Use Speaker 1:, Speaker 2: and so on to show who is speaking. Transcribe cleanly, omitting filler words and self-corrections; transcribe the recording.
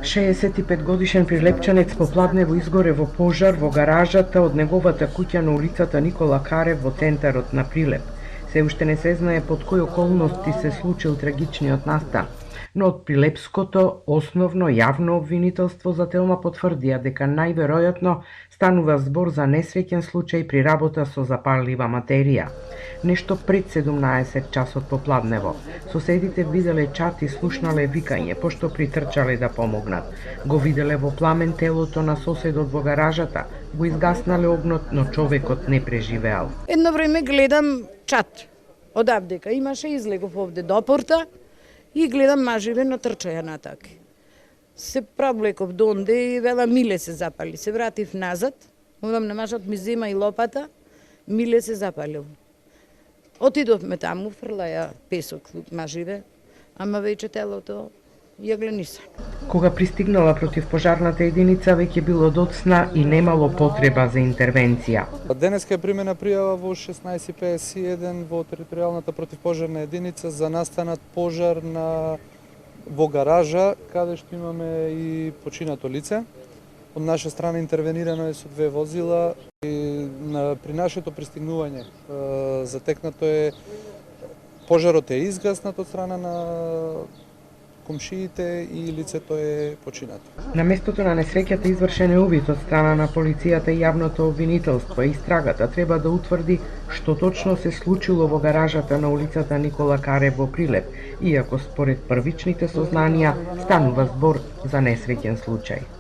Speaker 1: 65-годишен прилепчанец по Пладнево изгоре во пожар во гаражата од неговата куќа на улицата Никола Карев во центарот на Прилеп. Се уште не се знае под кои околности се случил трагичниот настан, но од Прилепското основно јавно обвинителство за Телма потврдија дека најверојатно станува збор за несреќен случај при работа со запаллива материја. Нешто пред 17 часот по Пладнево, соседите виделе чат и слушнале викање, пошто притрчале да помогнат. Го виделе во пламен телото на соседот во гаражата, го изгаснале огнот, но човекот не преживеал.
Speaker 2: Едно време гледам чат. Одавдека имаше, излегов овде до порта и гледам маживе натрчаја натаки. Се проблеков донде и вела миле се запали. Се вратив назад, одам на мажот ми зема и лопата, миле се запалил. Отидовме таму, фрлаја песок маживе, ама веќе телото ја глениса.
Speaker 1: Кога пристигнала противпожарната единица, веќе било доцна и немало потреба за интервенција.
Speaker 3: Денеска е примена пријава во 16:51 во територијалната противпожарна единица за настанат пожар во гаража, каде што имаме и починато лице. Од наша страна интервенирано е со 2 возила и при нашето пристигнување затекнато е пожарот е изгаснат од страна на комшиите и лицето е починато.
Speaker 1: На местото на несреќата извршен е увид од страна на полицијата и јавното обвинителство. Истрагата треба да утврди што точно се случило во гаражата на улицата Никола Карев во Прилеп, иако според првичните сознанија станува збор за несреќен случај.